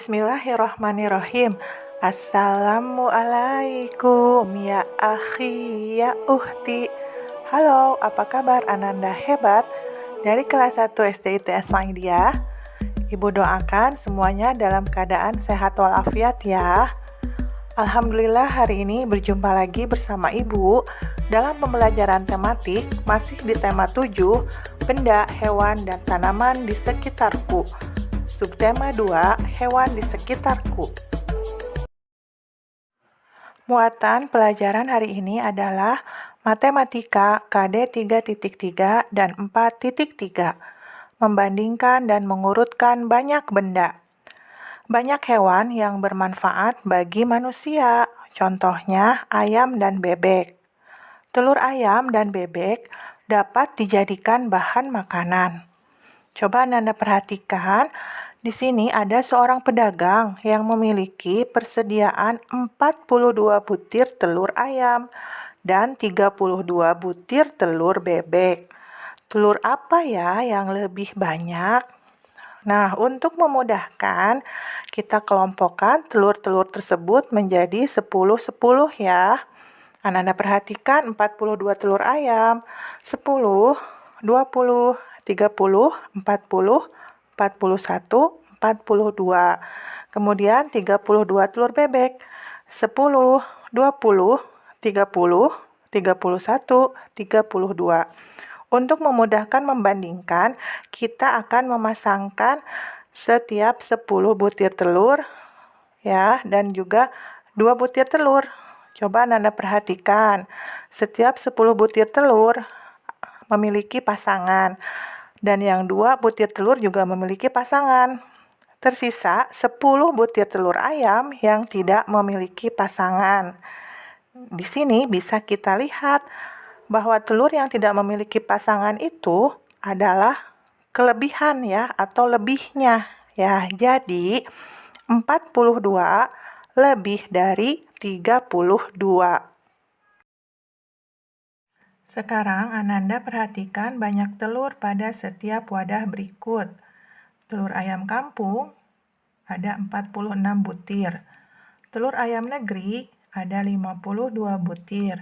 Bismillahirrahmanirrahim. Assalamualaikum ya akhi ya uhti. Halo, apa kabar Ananda hebat? Dari kelas 1 SD ITS Maidia. Ibu doakan semuanya dalam keadaan sehat walafiat ya. Alhamdulillah hari ini berjumpa lagi bersama Ibu dalam pembelajaran tematik masih di tema 7, benda, hewan, dan tanaman di sekitarku. Subtema 2, hewan di sekitarku. Muatan pelajaran hari ini adalah Matematika KD 3.3 dan 4.3. Membandingkan dan mengurutkan banyak benda. Banyak hewan yang bermanfaat bagi manusia, contohnya ayam dan bebek. Telur ayam dan bebek dapat dijadikan bahan makanan. Coba Anda perhatikan, di sini ada seorang pedagang yang memiliki persediaan 42 butir telur ayam dan 32 butir telur bebek. Telur apa ya yang lebih banyak? Nah, untuk memudahkan, kita kelompokkan telur-telur tersebut menjadi 10-10 ya. Anda perhatikan 42 telur ayam, 10, 20, 30, 40, 41, 42. Kemudian 32 telur bebek, 10, 20, 30, 31, 32. Untuk memudahkan membandingkan, kita akan memasangkan setiap 10 butir telur ya, dan juga 2 butir telur. Coba Anda perhatikan, setiap 10 butir telur memiliki pasangan. Dan yang 2 butir telur juga memiliki pasangan. Tersisa 10 butir telur ayam yang tidak memiliki pasangan. Di sini bisa kita lihat bahwa telur yang tidak memiliki pasangan itu adalah kelebihan ya, atau lebihnya ya. Jadi 42 lebih dari 32. Sekarang Ananda perhatikan banyak telur pada setiap wadah berikut. Telur ayam kampung ada 46 butir. Telur ayam negeri ada 52 butir.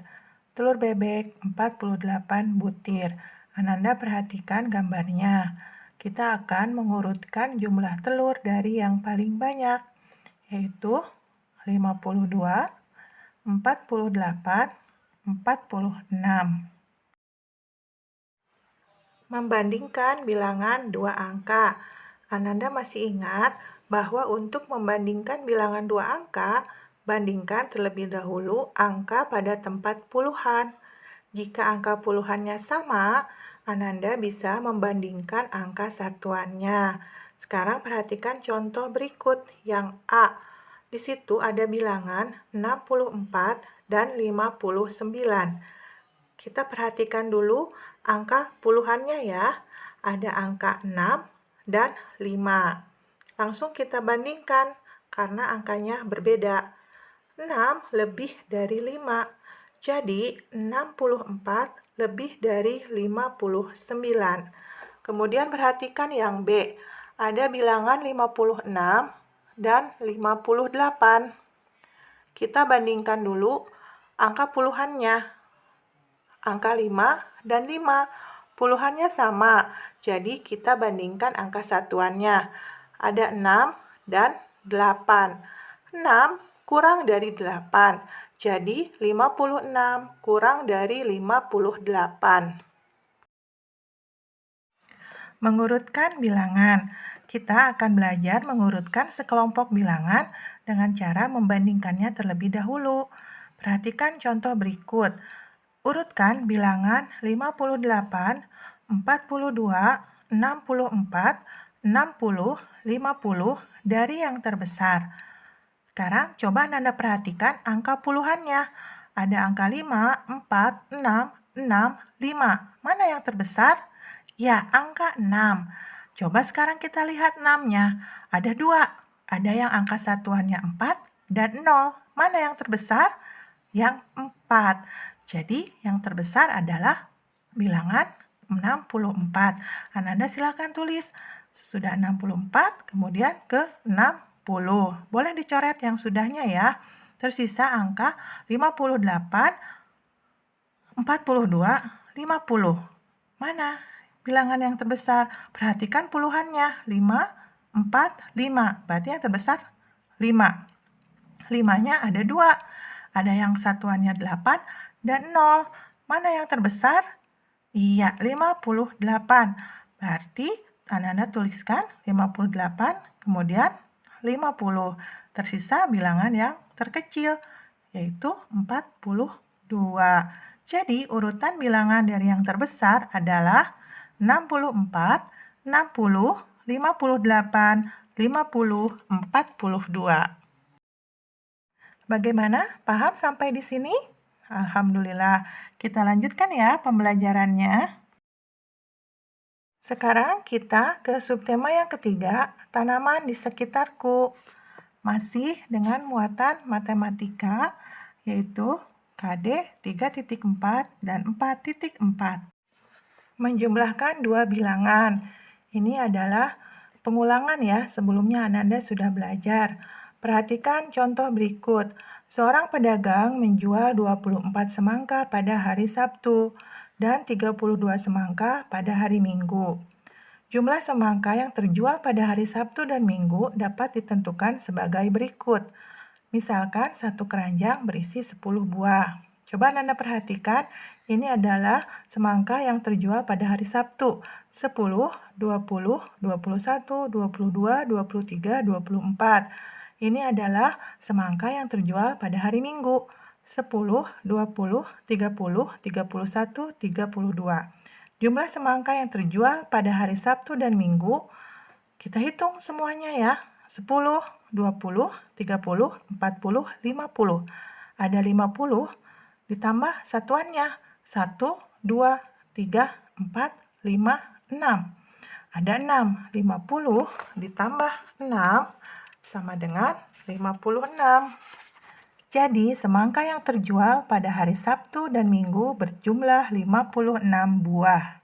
Telur bebek 48 butir. Ananda perhatikan gambarnya. Kita akan mengurutkan jumlah telur dari yang paling banyak, yaitu 52, 48, 46. Membandingkan bilangan dua angka. Ananda masih ingat bahwa untuk membandingkan bilangan dua angka, bandingkan terlebih dahulu angka pada tempat puluhan. Jika angka puluhannya sama, Ananda bisa membandingkan angka satuannya. Sekarang perhatikan contoh berikut yang A. Di situ ada bilangan 64 dan 59. Kita perhatikan dulu angka puluhannya ya. Ada angka 6 dan 5. Langsung kita bandingkan karena angkanya berbeda. 6 lebih dari 5. Jadi 64 lebih dari 59. Kemudian perhatikan yang B. Ada bilangan 56 dan 58. Kita bandingkan dulu angka puluhannya. Angka 5 dan 5. Puluhannya sama, jadi kita bandingkan angka satuannya. Ada 6 dan 8. 6 kurang dari 8, jadi 56 kurang dari 58. Mengurutkan bilangan. Kita akan belajar mengurutkan sekelompok bilangan dengan cara membandingkannya terlebih dahulu. Perhatikan contoh berikut. Urutkan bilangan 58, 42, 64, 60, 50 dari yang terbesar. Sekarang coba Anda perhatikan angka puluhannya. Ada angka 5, 4, 6, 6, 5. Mana yang terbesar? Ya, angka 6. Coba sekarang kita lihat 6-nya. Ada 2. Ada yang angka satuannya 4 dan 0. Mana yang terbesar? Yang 4. Jadi yang terbesar adalah bilangan 64. Ananda silakan tulis. Sudah 64, kemudian ke 60. Boleh dicoret yang sudahnya ya. Tersisa angka 58, 42, 50. Mana bilangan yang terbesar? Perhatikan puluhannya. 5, 4, 5. Berarti yang terbesar 5. 5-nya ada 2. Ada yang satuannya 8 dan 0. Mana yang terbesar? Iya, 58. Berarti Anda tuliskan 58, kemudian 50. Tersisa bilangan yang terkecil, yaitu 42. Jadi, urutan bilangan dari yang terbesar adalah 64, 60, 58, 50, 42. Bagaimana? Paham sampai di sini? Alhamdulillah. Kita lanjutkan ya pembelajarannya. Sekarang kita ke subtema yang ketiga, tanaman di sekitarku. Masih dengan muatan matematika, yaitu KD 3.4 dan 4.4. Menjumlahkan dua bilangan. Ini adalah pengulangan ya, sebelumnya Ananda sudah belajar. Perhatikan contoh berikut. Seorang pedagang menjual 24 semangka pada hari Sabtu dan 32 semangka pada hari Minggu. Jumlah semangka yang terjual pada hari Sabtu dan Minggu dapat ditentukan sebagai berikut. Misalkan satu keranjang berisi 10 buah. Coba Anda perhatikan, ini adalah semangka yang terjual pada hari Sabtu. 10, 20, 21, 22, 23, 24. Ini adalah semangka yang terjual pada hari Minggu. 10, 20, 30, 31, 32. Jumlah semangka yang terjual pada hari Sabtu dan Minggu, kita hitung semuanya ya. 10, 20, 30, 40, 50. Ada 50 ditambah satuannya. 1, 2, 3, 4, 5, 6. Ada 6. 50 ditambah 6 sama dengan 56. Jadi, semangka yang terjual pada hari Sabtu dan Minggu berjumlah 56 buah.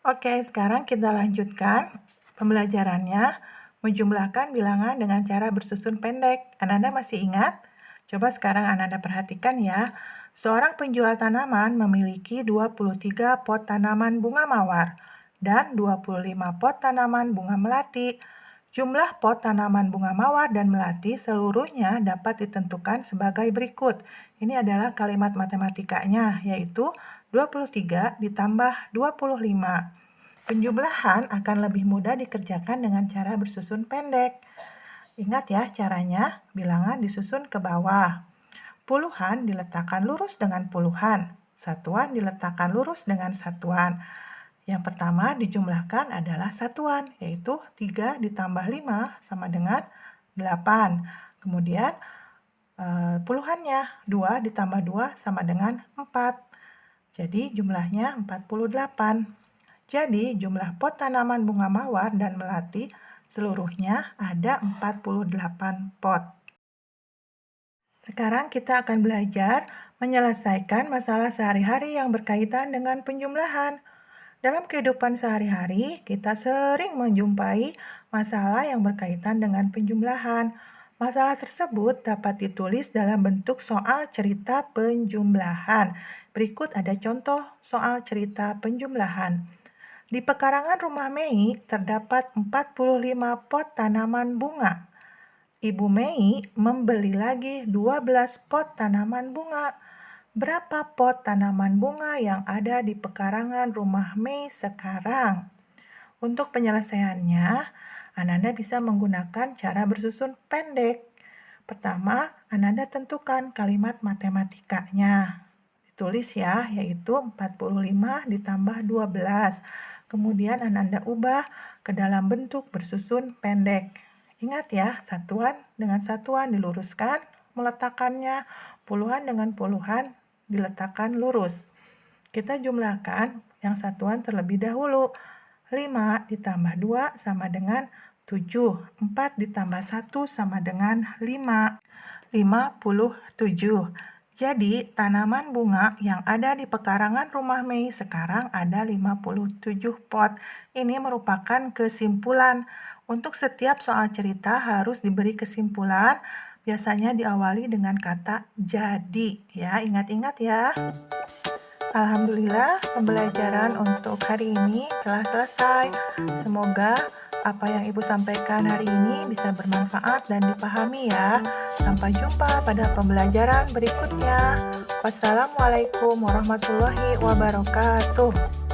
Oke, sekarang kita lanjutkan pembelajarannya. Menjumlahkan bilangan dengan cara bersusun pendek. Ananda masih ingat? Coba sekarang Ananda perhatikan ya. Seorang penjual tanaman memiliki 23 pot tanaman bunga mawar dan 25 pot tanaman bunga melati. Jumlah pot tanaman bunga mawar dan melati seluruhnya dapat ditentukan sebagai berikut. Ini adalah kalimat matematikanya, yaitu 23 ditambah 25. Penjumlahan akan lebih mudah dikerjakan dengan cara bersusun pendek. Ingat ya caranya, bilangan disusun ke bawah. Puluhan diletakkan lurus dengan puluhan. Satuan diletakkan lurus dengan satuan. Yang pertama dijumlahkan adalah satuan, yaitu 3 ditambah 5 sama dengan 8. Kemudian puluhannya 2 ditambah 2 sama dengan 4. Jadi jumlahnya 48. Jadi jumlah pot tanaman bunga mawar dan melati seluruhnya ada 48 pot. Sekarang kita akan belajar menyelesaikan masalah sehari-hari yang berkaitan dengan penjumlahan. Dalam kehidupan sehari-hari, kita sering menjumpai masalah yang berkaitan dengan penjumlahan. Masalah tersebut dapat ditulis dalam bentuk soal cerita penjumlahan. Berikut ada contoh soal cerita penjumlahan. Di pekarangan rumah Mei terdapat 45 pot tanaman bunga. Ibu Mei membeli lagi 12 pot tanaman bunga. Berapa pot tanaman bunga yang ada di pekarangan rumah Mei sekarang? Untuk penyelesaiannya, Ananda bisa menggunakan cara bersusun pendek. Pertama, Ananda tentukan kalimat matematikanya. Ditulis ya, yaitu 45 ditambah 12. Kemudian Ananda ubah ke dalam bentuk bersusun pendek. Ingat ya, satuan dengan satuan diluruskan, meletakkannya, puluhan dengan puluhan diletakkan lurus. Kita jumlahkan yang satuan terlebih dahulu. 5 ditambah 2 sama dengan 7. 4 ditambah 1 sama dengan 5. 57. Jadi, tanaman bunga yang ada di pekarangan rumah Mei sekarang ada 57 pot. Ini merupakan kesimpulan. Untuk setiap soal cerita harus diberi kesimpulan, biasanya diawali dengan kata jadi. Ya, ingat-ingat ya. Alhamdulillah, pembelajaran untuk hari ini telah selesai. Semoga apa yang Ibu sampaikan hari ini bisa bermanfaat dan dipahami ya. Sampai jumpa pada pembelajaran berikutnya. Wassalamualaikum warahmatullahi wabarakatuh.